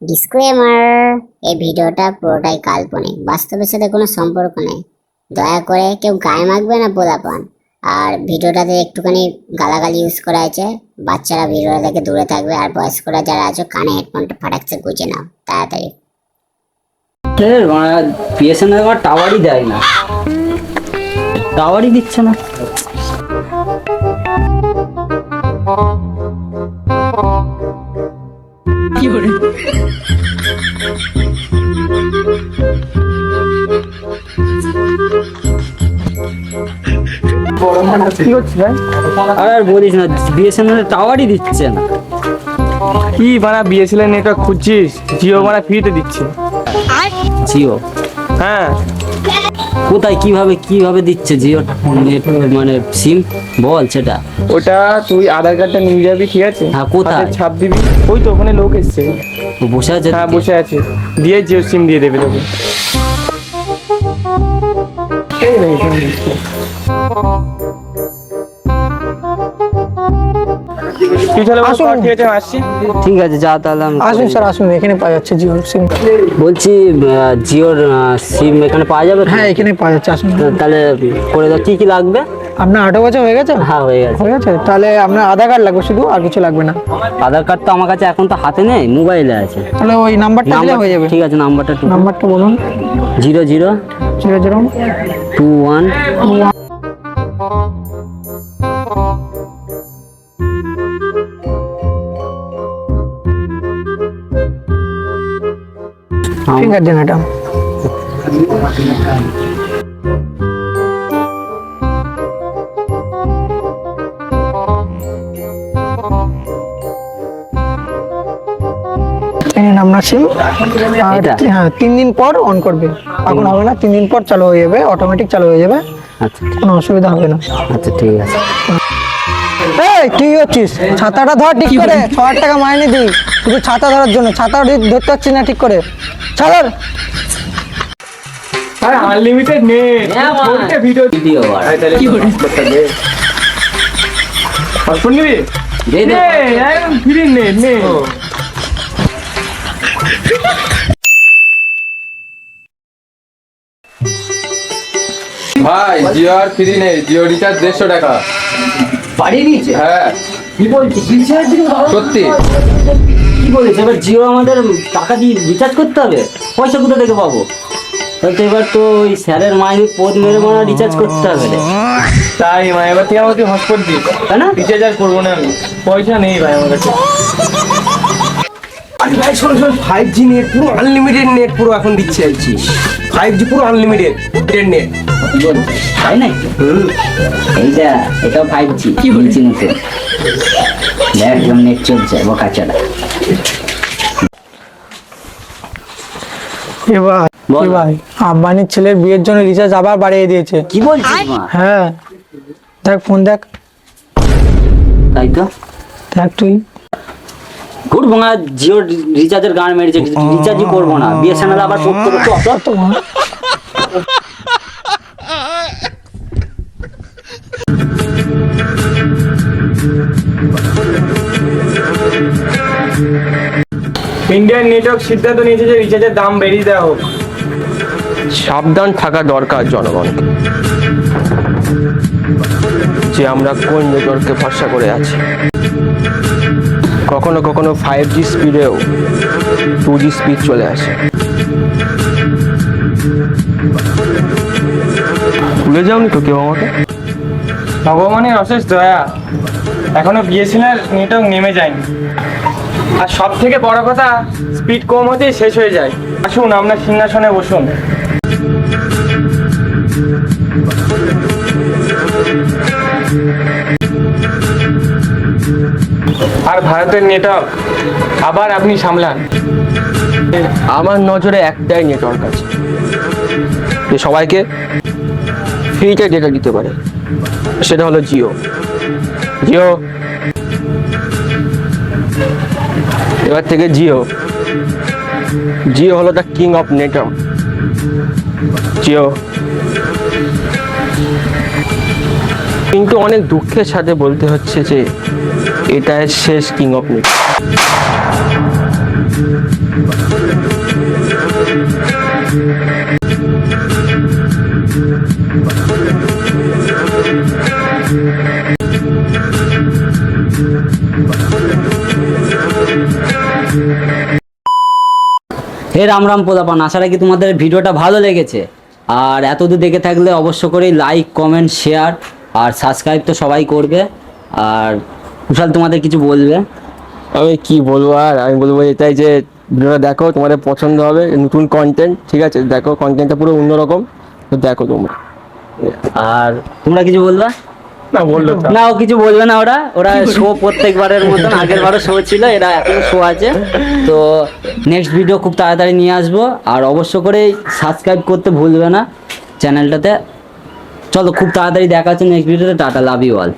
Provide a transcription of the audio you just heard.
Disclaimer, এই ভিডিওটা পুরোটাই কাল্পনিক, বাস্তবের সাথে কোনো সম্পর্ক নেই। দয়া করে কেউ গায়ে মাখবে না পোলাপান। আর ভিডিওটাতে একটুখানি গালাগালি ইউজ করা আছে, বাচ্চারা ভিডিওটা থেকে দূরে থাকবে। আর বয়স্করা যারা আছো কানে হেডফোনটা ফাটাকছে গুঁজে নাও তাড়াতাড়ি। বিএসএনএল আমার টাওয়ারই দেয় না, টাওয়ারই দিচ্ছে না। কি করে আর বলিস না, বিএসএনএল টাওয়ারই দিচ্ছে না। কি বানা বিএসএনএল নেটওয়ার্ক খুঁজছিস? জিও বানা ফ্রিতে দিচ্ছে। জিও? হ্যাঁ। কোথায় কিভাবে দিচ্ছে জিও নেটওয়ার্ক? মানে সিম বল সেটা। ওটা তুই আধার কার্ডটা নিয়ে যাবি, ঠিক আছে? হ্যাঁ, কোথায়? ছাপ দিবি। ওই তো ওখানে লোক এসছে। বসে আছে? হ্যাঁ বসে আছে, দিয়ে জিও সিম দিয়ে দেবে তোকে। ঠিক আছে যা তাহলে। আসুন স্যার আসুন, এখানে পাওয়া যাচ্ছে জিওর সিম। বলছি জিওর সিম এখানে পাওয়া যাবে? হ্যাঁ এখানে পাওয়া যাচ্ছে, আসুন। তাহলে করে দাও। কি লাগবে? আপনার 18 বছর হয়ে গেছে? হ্যাঁ হয়ে গেছে। তাহলে আপনার আধার কার্ড লাগবে শুধু, আর কিছু লাগবে না। আধার কার্ড তো আমার কাছে এখন তো হাতে নেই, মোবাইলে আছে। তাহলে ওই নাম্বারটা দিলে হয়ে যাবে। ঠিক আছে, নাম্বারটা বলুন। 0021 ফিঙ্গার দেন এটা। আপনার সিম। হ্যাঁ 3 দিন পর অন করবে, এখন হবে না। 3 দিন পর চালু হয়ে যাবে, অটোমেটিক চালু হয়ে যাবে। আচ্ছা কোনো অসুবিধা হবে না। আচ্ছা ঠিক আছে। এই তুই হচ্ছিস, ছাতাটা ধর ঠিক করে। 6,000 টাকা মাইনে দিই শুধু ছাতা ধরার জন্য। ছাতা ধরতে পারছিস না ঠিক করে, ছাড়। আরে আনলিমিটেড নেট, কোনটা ভিডিও কি করে পাসপোর্ট নিবি? দে একদম ফ্রি নেট নে। ভাই জিও আর ফ্রি নেই, জিও রিচার্জ 150 টাকা বাড়িয়ে দিয়েছে? হ্যাঁ কি বলছিস? সত্যি কি বলিস? এবার জিও আমাদের টাকা দিয়ে রিচার্জ করতে হবে? পয়সা কোথা থেকে পাবো? এবার তো ওই স্যারের মাইনে পদ মেরে মারা রিচার্জ করতে হবে রে। তাই মা এবার তুই আমাকে হটস্পট দিস, তাই না? রিচার্জ আর করবো না আমি, পয়সা নেই ভাই আমার কাছে। আরে ভাই শোন 5G নেট, পুরো আনলিমিটেড নেট পুরো এখন দিচ্ছে আইছি। 5G পুরো আনলিমিটেড নেট। তাই না? এটাও 5G কি বলছি না তো? দেখ নেট চলছে বোকাচোদা। ভাই আম্বানির ছেলের বিয়ের জন্য রিচার্জ আবার বাড়িয়ে দিয়েছে। কি বলছিস মা? হ্যাঁ দেখ, ফোন দেখ। তাই তো দেখ তুই। গুড বাংলা জিও রিচার্জের গান মেরেছে, রিচার্জই করবো না। বিএসএনএল আবার 70 ইন্ডিয়ান নেটওয়ার্ক সিদ্ধান্ত নিয়েছে যে রিচার্জের দাম বেরিয়ে দেওয়া হোক। সাবধান থাকা দরকার জনগণকে, যে আমরা কোন নেটওয়ার্কে ভরসা করে আছি। কখনো কখনো 5G স্পিডেও 2G স্পিড চলে আসে। ভুলে যাওনি তো কেউ আমাকে? ভগবানের অশেষ দয়া, এখনো বিএসএনএল নেটওয়ার্ক নেমে যায়নি। আর সব থেকে বড় কথা, স্পিড কম হতেই শেষ হয়ে যায়। আসুন আপনার সিংহাসনে বসুন। আর ভারতের নেটওয়ার্ক আবার আপনি সামলান। আমার নজরে একটাই নেটওয়ার্ক আছে যে সবাইকে ফ্রিতে ডেটা দিতে পারে, সেটা হলো জিও। জিও এবার থেকে জিও হলো the king of network. Jio কিন্তু অনেক দুঃখের সাথে বলতে হচ্ছে যে এটাই শেষ কিং অফ নেটওয়ার্ক। হে রাম রাম পোলাপান, আশা রাখি তোমাদের ভিডিওটা ভালো লেগেছে। আর এতদূর দেখে থাকলে অবশ্য করে লাইক কমেন্ট শেয়ার আর সাবস্ক্রাইব তো সবাই করবে। আর কুশাল তোমাদের কিছু বলবে? আমি কি বলবো, আর আমি বলবো এটাই যে ভিডিওটা দেখো, তোমাদের পছন্দ হবে, নতুন কন্টেন্ট, ঠিক আছে? দেখো কন্টেন্টটা পুরো অন্যরকম, তো দেখো তোমরা। আর তোমরা কিছু বলবা? না বললো তো। না, ও কিছু বলবে না। ওরা ওরা শো প্রত্যেকবারের মতন, আগের বারও শো ছিল, এরা এখনো শো আছে। তো নেক্সট ভিডিও খুব তাড়াতাড়ি নিয়ে আসবো। আর অবশ্য করে সাবস্ক্রাইব করতে ভুলবে না চ্যানেলটাতে। চলো খুব তাড়াতাড়ি দেখা হচ্ছে নেক্সট ভিডিওতে। Tata, love you all.